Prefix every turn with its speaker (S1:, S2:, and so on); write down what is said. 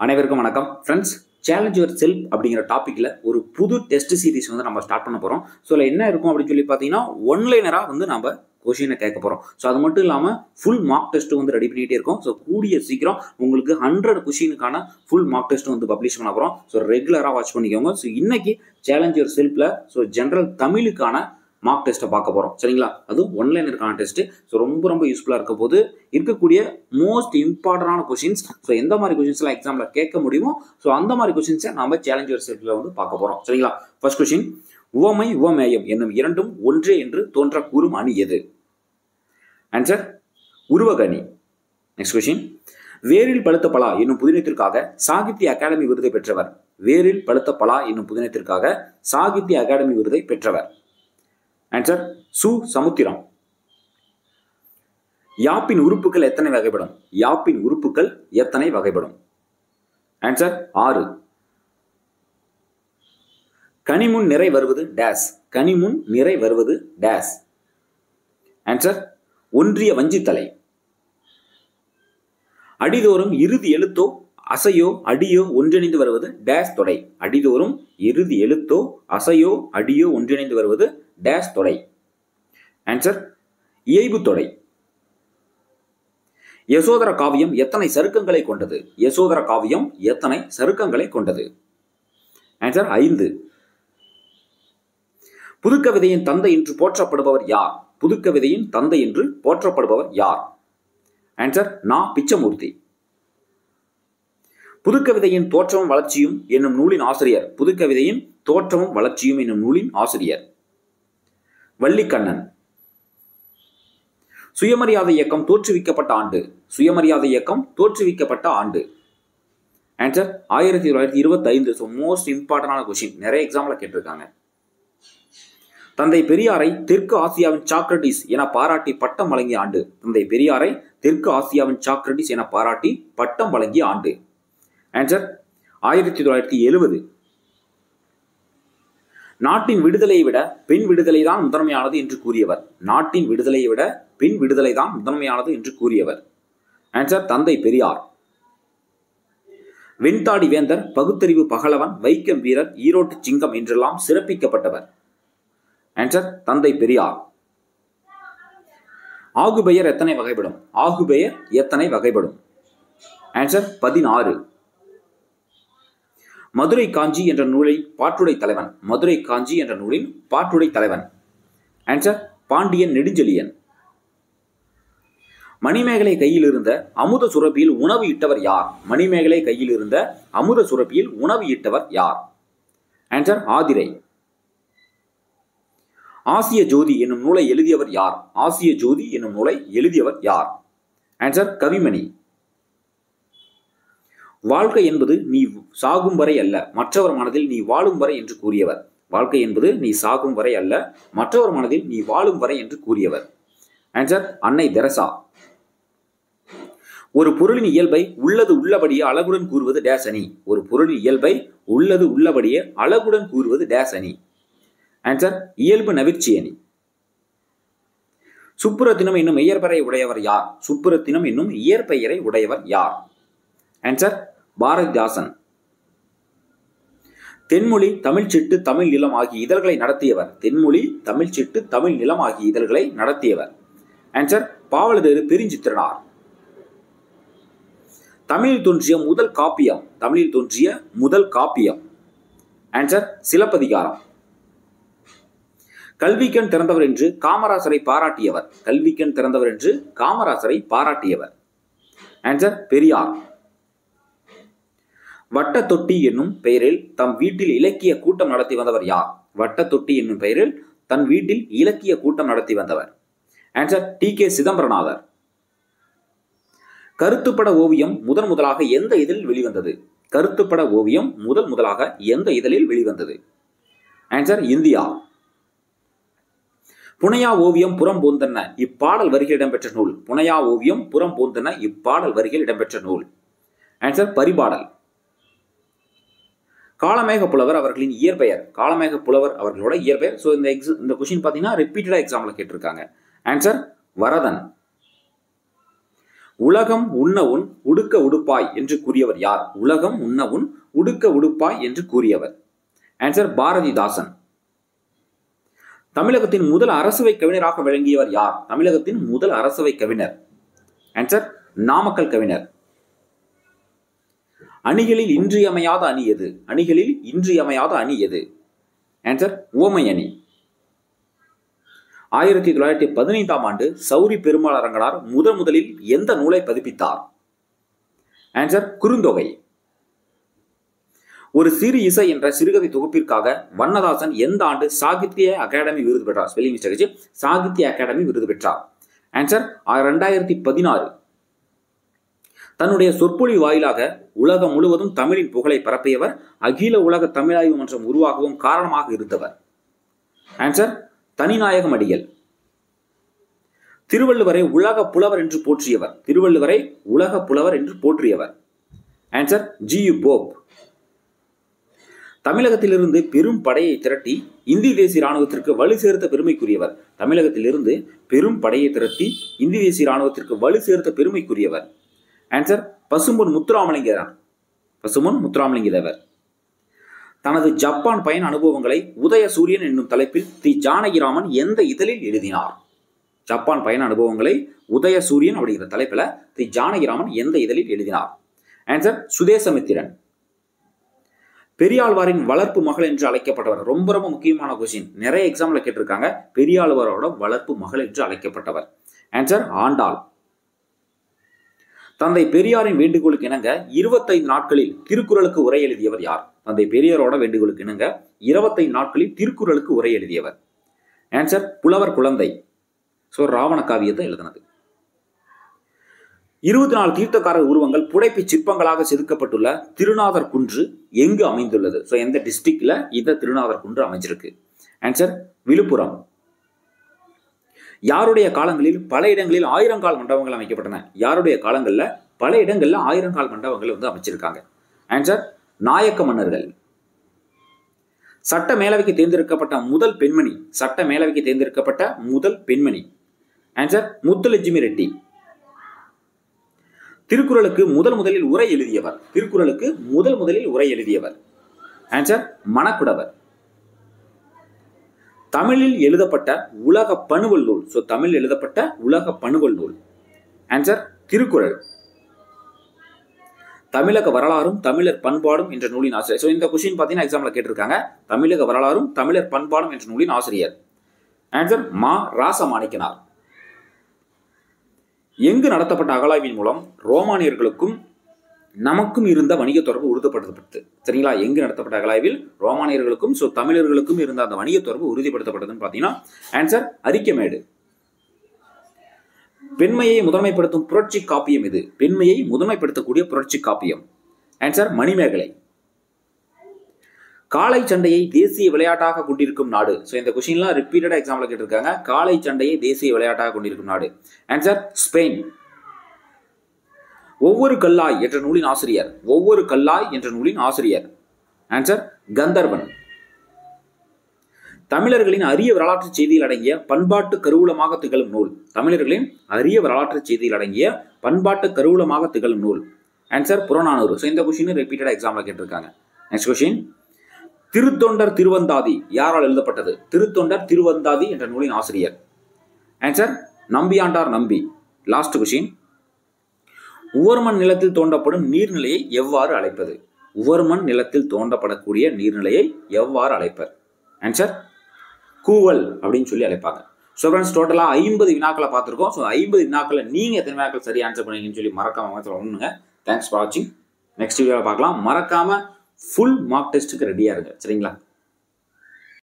S1: அனைவருக்கும் வணக்கம் friends. Challenge your self அப்படிங்கிற டாப்பிக்கில் ஒரு புது டெஸ்ட் சீரிஸ் நம்ம ஸ்டார்ட் பண்ண போகிறோம். ஸோ அதில் என்ன இருக்கும் அப்படின்னு சொல்லி பார்த்தீங்கன்னா, ஒன்லைனராக நம்ம கொஷினை கேட்க போகிறோம். ஸோ அது மட்டும் இல்லாமல் ஃபுல் மார்க் டெஸ்ட்டு ரெடி பண்ணிகிட்டே இருக்கும். ஸோ கூடிய சீக்கிரம் உங்களுக்கு 100 கொஷினுக்கான ஃபுல் மார்க் டெஸ்ட்டு பப்ளிஷ் பண்ண போகிறோம். ஸோ ரெகுலராக வாட்ச் பண்ணிக்கோங்க. ஸோ இன்னைக்கு சேலஞ்ச் யுவர் செல்ஃபில் ஜென்ரல் தமிழுக்கான மார்க் டெஸ்ட்டை பார்க்க போகிறோம். சரிங்களா? அதுவும் ஒன்லைனருக்கான டெஸ்ட்டு. ஸோ ரொம்ப யூஸ்ஃபுல்லாக இருக்க போது இருக்கக்கூடிய மோஸ்ட் இம்பார்ட்டண்டான கொஷின்ஸ். ஸோ எந்த மாதிரி கொஷின்ஸ்லாம் எக்ஸாமில் கேட்க முடியுமோ ஸோ அந்த மாதிரி கொஷின்ஸை நம்ம சேலஞ்ச் யுவர் செல்ஃபில் பார்க்க போகிறோம். சரிங்களா? ஃபர்ஸ்ட் கொஷின், உவமை உவமேயம் என்னும் இரண்டும் ஒன்றே என்று தோன்ற கூறும் அணி எது? ஆன்சர் உருவகணி. நெக்ஸ்ட் கொஷின், வேரில் பழுத்த பலா என்னும் புதினத்திற்காக சாகித்ய அகாடமி விருதை பெற்றவர். வேரில் பழுத்த பலா என்னும் புதினத்திற்காக சாகித்ய அகாடமி விருதை பெற்றவர். ஆன்சர் சு சமுத்திரம். யாப்பின் உறுப்புகள் எத்தனை வகைப்படும்? யாப்பின் உறுப்புகள் எத்தனை வகைப்படும்? ஆன்சர் 6. கனிமுன் நிறை வருவது டேஸ். கனிமுன் நிறை வருவது டேஸ். ஆன்சர் ஒன்றிய வஞ்சித்தலை. அடிதோறும் இறுதி எழுத்தோ அசையோ அடியோ ஒன்றிணைந்து வருவது டேஸ் தொடை. அடிதோறும் இறுதி எழுத்தோ அசையோ அடியோ ஒன்றிணைந்து வருவது டேஸ் தொடை. ஆன்சர் இயைபு தொடை. யசோதர காவியம் எத்தனை சருக்கங்களை கொண்டது? யசோதர காவியம் எத்தனை சருக்கங்களை கொண்டது? ஆன்சர் 5. புதுக்கவிதையின் தந்தை என்று போற்றப்படுபவர் யார்? புதுக்கவிதையின் தந்தை என்று போற்றப்படுபவர் யார்? ஆன்சர் நா பிச்சமூர்த்தி. புதுக்கவிதையின் தோற்றமும் வளர்ச்சியும் என்னும் நூலின் ஆசிரியர். புதுக்கவிதையின் தோற்றமும் வளர்ச்சியும் என்னும் நூலின் ஆசிரியர் வள்ளிக்கண்ணன். சுயமரியாதை இயக்கம் தோற்றுவிக்கப்பட்ட ஆண்டு. சுயமரியாதை இயக்கம் தோற்றுவிக்கப்பட்ட ஆண்டு. ஆன்சர் 1925. ஸோ மோஸ்ட் இம்பார்ட்டன்டான கொஸ்டின், நிறைய எக்ஸாம்ல கேட்டிருக்காங்க. தந்தை பெரியாரை தெற்கு ஆசியாவின் சாக்ரட்டிஸ் என பாராட்டி பட்டம் வழங்கிய ஆண்டு. தந்தை பெரியாரை தெற்கு ஆசியாவின் சாக்ரட்டிஸ் என பாராட்டி பட்டம் வழங்கிய ஆண்டு. ஆன்சர் 1970. நாட்டின் விடுதலையை விட பெண் விடுதலை தான் முதன்மையானது என்று கூறியவர். நாட்டின் விடுதலையை விட பெண் விடுதலை தான் முதன்மையானது என்று கூறியவர். ஆன்சர் தந்தை பெரியார். வெண்தாடி வேந்தர், பகுத்தறிவு பகலவன், வைக்கம் வீரர், ஈரோட்டு சிங்கம் என்றெல்லாம் சிறப்பிக்கப்பட்டவர். ஆன்சர் தந்தை பெரியார். ஆகுபெயர் எத்தனை வகைப்படும்? ஆகுபெயர் எத்தனை வகைப்படும்? ஆன்சர் 16. மதுரை காஞ்சி என்ற நூலை பாட்டுடை தலைவன். மதுரை காஞ்சி என்ற நூலின் பாட்டுடை தலைவன். ஆன்சர் பாண்டியன் நெடுஞ்செழியன். மணிமேகலை கையில் இருந்த அமுத சுரப்பியில் உணவு இட்டவர் யார்? மணிமேகலை கையில் இருந்த அமுத சுரப்பியில் உணவு இட்டவர் யார்? ஆன்சர் ஆதிரை. ஆசிய ஜோதி என்னும் நூலை எழுதியவர் யார்? ஆசிய ஜோதி என்னும் நூலை எழுதியவர் யார்? ஆன்சர் கவிமணி. வாழ்க்கை என்பது நீ சாகும் வரை அல்ல, மற்றவர் மனதில் நீ வாழும் வரை என்று கூறியவர். வாழ்க்கை என்பது நீ சாகும் வரை அல்ல, மற்றவர் மனதில் நீ வாழும் வரை என்று கூறியவர். ஆன்சர் அன்னை தெரசா. ஒரு பொருளின் இயல்பை உள்ளது உள்ளபடியே அழகுடன் கூறுவது டேஸ் அணி. ஒரு பொருளின் இயல்பை உள்ளது உள்ளபடியே அழகுடன் கூறுவது டேஸ் அணி. ஆன்சர் இயல்பு நவிர்ச்சி அணி. சுப்புரத்தினம் என்னும் இயற்பெயரை உடையவர் யார்? சுப்புரத்தினம் என்னும் இயற்பெயரை உடையவர் யார்? ஆன்சர் பாரதிதாசன். தென்மொழி, தமிழ் சிட்டு, தமிழ் நிலம் ஆகிய இதழ்களை நடத்தியவர். தென்மொழி, தமிழ் சிட்டு, தமிழ் நிலம் ஆகிய இதழ்களை நடத்தியவர். ஆன்சர் பாவலரேறு பெருஞ்சித்திரனார். தமிழில் தோன்றிய முதல் காப்பியம். தமிழில் தோன்றிய முதல் காப்பியம். ஆன்சர் சிலப்பதிகாரம். கல்விக்கண் திறந்தவர் என்று காமராசரை பாராட்டியவர். கல்விக்கண் திறந்தவர் என்று காமராசரை பாராட்டியவர். ஆன்சர் பெரியார். வட்ட தொட்டி என்னும் பெயரில் தம் வீட்டில் இலக்கிய கூட்டம் நடத்தி வந்தவர் யார்? வட்ட தொட்டி என்னும் பெயரில் தன் வீட்டில் இலக்கிய கூட்டம் நடத்தி வந்தவர். Answer DK. சிதம்பரநாதர். கருத்துப்பட ஓவியம் முதலாக எந்த இதழில் வெளிவந்தது? கருத்துப்பட ஓவியம் முதலாக எந்த இதழில் வெளிவந்தது? Answer India. புனையா ஓவியம் புறம் போந்தன இப்பாடல் வரிகள் இடம்பெற்ற நூல். புனையா ஓவியம் புறம் போந்தன இப்பாடல் வரிகள் இடம்பெற்ற நூல். ஆன்சர் பரிபாடல். காளமேக புலவர் அவர்களின் இயற்பெயர். காளமேக புலவர் அவர்களோட இயற்பெயர். ஸோ இந்த கொஸ்டின் பார்த்தீங்கன்னா ரிப்பீட்டடாக எக்ஸாமில் கேட்டிருக்காங்க. ஆன்சர் வரதன். உலகம் உண்ண உன் உடுக்க உடுப்பாய் என்று கூறியவர் யார்? உலகம் உண்ண உன் உடுக்க உடுப்பாய் என்று கூறியவர். ஆன்சர் பாரதிதாசன். தமிழகத்தின் முதல் அரசவை கவிஞராக விளங்கியவர் யார்? தமிழகத்தின் முதல் அரசவை கவிஞர். ஆன்சர் நாமக்கல் கவிஞர். அணிகளில் இன்றியமையாத அணி எது? அணிகளில் இன்றியமையாத அணி எது? ஆன்சர் உவமை அணி. 1915ஆம் ஆண்டு சௌரி பெருமாள் அரங்கனார் முதலில் எந்த நூலை பதிப்பித்தார்? ஆன்சர் குறுந்தொகை. ஒரு சிறு இசை என்ற சிறுகதை தொகுப்பிற்காக வண்ணதாசன் எந்த ஆண்டு சாகித்ய அகாடமி விருது பெற்றார்? ஸ்பெல்லிங் மிஸ்டேக், சாகித்ய அகாடமி விருது பெற்றார். ஆன்சர் 2016. தன்னுடைய சொற்பொழி வாயிலாக உலகம் முழுவதும் தமிழின் புகழை பரப்பியவர், அகில உலக தமிழாய்வு மன்றம் உருவாகவும் காரணமாக இருந்தவர். ஆன்சர் தனிநாயகம் அடிகள். திருவள்ளுவரை உலக புலவர் என்று போற்றியவர். திருவள்ளுவரை உலக புலவர் என்று போற்றியவர். Answer GU. போப். தமிழகத்திலிருந்து பெரும் படையை திரட்டி இந்திய தேசிய இராணுவத்திற்கு வலு சேர்த்த பெருமைக்குரியவர். தமிழகத்திலிருந்து பெரும் படையை திரட்டி இந்திய தேசிய இராணுவத்திற்கு வலு சேர்த்த பெருமைக்குரியவர். ஆன்சர் பசும்பொன் முத்துராமலிங்கர். பசும்பொன் முத்துராமலிங்க தேவர். தனது ஜப்பான் பயண அனுபவங்களை உதய சூரியன் என்னும் தலைப்பில் தி ஜானகிராமன் எந்த இதழில் எழுதினார்? ஜப்பான் பயண அனுபவங்களை உதய சூரியன் அப்படிங்கிற தலைப்பில் தி ஜானகிராமன் எந்த இதழில் எழுதினார்? ஆன்சர் சுதேசமித்திரன். பெரியாழ்வாரின் வளர்ப்பு மகள் என்று அழைக்கப்பட்டவர். ரொம்ப ரொம்ப முக்கியமான கொஸ்டின், நிறைய எக்ஸாம்ல கேட்டிருக்காங்க. பெரியாழ்வாரோட வளர்ப்பு மகள் என்று அழைக்கப்பட்டவர். ஆன்சர் ஆண்டாள். தந்தை பெரியாரின் வேண்டுகோளுக்கு இணங்க 25 நாட்களில் திருக்குறளுக்கு உரை எழுதியவர் யார்? தந்தை பெரியாரோட வேண்டுகோளுக்கு இணங்க 25 நாட்களில் திருக்குறளுக்கு உரை எழுதியவர். ஆன்சர் புலவர் குழந்தை. ஸோ ராவண காவியத்தை எழுதினது. 24 தீர்த்தக்காரர் உருவங்கள் புடைப்பு சிற்பங்களாக செதுக்கப்பட்டுள்ள திருநாதர் குன்று எங்கு அமைந்துள்ளது? ஸோ எந்த டிஸ்ட்ரிக்ட்ல இந்த திருநாதர் குன்று அமைஞ்சிருக்கு? ஆன்சர் விழுப்புரம். யாருடைய காலங்களில் பல இடங்களில் 1000 கால் மண்டபங்கள் அமைக்கப்பட்டன? யாருடைய காலங்களில் பல இடங்களில் 1000 கால் மண்டபங்கள் வந்து அமைச்சிருக்காங்க? ஆன்சர் நாயக்க மன்னர்கள். சட்ட மேலவைக்கு தேர்ந்தெடுக்கப்பட்ட முதல் பெண்மணி. சட்ட மேலவைக்கு தேர்ந்தெடுக்கப்பட்ட முதல் பெண்மணி. ஆன்சர் முத்துலட்சுமி ரெட்டி. திருக்குறளுக்கு முதலில் உரை எழுதியவர். திருக்குறளுக்கு முதலில் உரை எழுதியவர். ஆன்சர் மணக்குடவர். தமிழில் எழுதப்பட்ட உலக பணுவல் நூல். ஸோ தமிழில் எழுதப்பட்ட உலக பணுவல் நூல். ஆன்சர் திருக்குறள். தமிழக வரலாறும் தமிழர் பண்பாடும் என்ற நூலின் ஆசிரியர். ஸோ இந்த கொஸ்டின் பார்த்தீங்கன்னா எக்ஸாம்ல கேட்டிருக்காங்க. தமிழக வரலாறும் தமிழர் பண்பாடும் என்ற நூலின் ஆசிரியர். ஆன்சர் மா ராசமாணிக்கனார். எங்கு நடத்தப்பட்ட அகழாய்வின் மூலம் ரோமானியர்களுக்கும் நமக்கும் இருந்த வணிக தொடர்பு உறுதிப்படுத்தப்பட்டது? சரிங்களா? எங்கு நடத்தப்பட்ட அகழாய்வில் ரோமானியர்களுக்கும் தமிழர்களுக்கும் இருந்த அந்த வணிக தொடர்பு உறுதிப்படுத்தப்பட்டதுன்னு பார்த்தீங்கன்னா ஆன்சர் அரிக்கமேடு. பெண்மையை முதன்மைப்படுத்தும் புரட்சி காப்பியம் இது? பெண்மையை முதன்மைப்படுத்தக்கூடிய புரட்சி காப்பியம். ஆன்சர் மணிமேகலை. காளை சண்டையை தேசிய விளையாட்டாக கொண்டிருக்கும் நாடு. ஸோ இந்த கொஸ்டின்லாம் ரிப்பீட்டடா எக்ஸாம்ல கேட்டிருக்காங்க. காளை சண்டையை தேசிய விளையாட்டாக கொண்டிருக்கும் நாடு. Answer Spain. ஒவ்வொரு கல்லாய் என்ற நூலின் ஆசிரியர். ஒவ்வொரு கல்லாய் என்ற நூலின் ஆசிரியர். ஆன்சர் கந்தர்வன். தமிழர்களின் அரிய வரலாற்று செய்தியில் அடங்கிய பண்பாட்டு கருவூலமாக திகழும் நூல். தமிழர்களின் அரிய வரலாற்று செய்தியில் அடங்கிய பண்பாட்டு கருவூலமாக திகழும் நூல். ஆன்சர் புறநானூறு. ஸோ இந்த கொஸ்டின் ரிப்பீட்டடா எக்ஸாம்ல கேட்டிருக்காங்க. நெக்ஸ்ட் கொஸ்டின், திருத்தொண்டர் திருவந்தாதி யாரால் எழுதப்பட்டது? திருத்தொண்டர் திருவந்தாதி என்ற நூலின் ஆசிரியர். ஆன்சர் நம்பியாண்டார் நம்பி. லாஸ்ட் கொஸ்டின், உவர்மண் நிலத்தில் தோண்டப்படும் நீர்நிலையை எவ்வாறு அழைப்பது? உவர்மண் நிலத்தில் தோண்டப்படக்கூடிய நீர்நிலையை எவ்வாறு அழைப்பர்? ஆன்சர் கூவல் அப்படின்னு சொல்லி அழைப்பாங்க. ஸோ ஃப்ரெண்ட்ஸ், டோட்டலாக 50 வினாக்களை பார்த்துருக்கோம். ஸோ 50 வினாக்களை நீங்கள் எத்தனை வினாக்கள் சரி ஆன்சர் பண்ணீங்கன்னு சொல்லி மறக்காம ஒன்றுங்க. தேங்க்ஸ் ஃபார் வாட்சிங். நெக்ஸ்ட் வீடியோவில் பார்க்கலாம். மறக்காம ஃபுல் மார்க் டெஸ்ட்டுக்கு ரெடியாக இருங்க. சரிங்களா?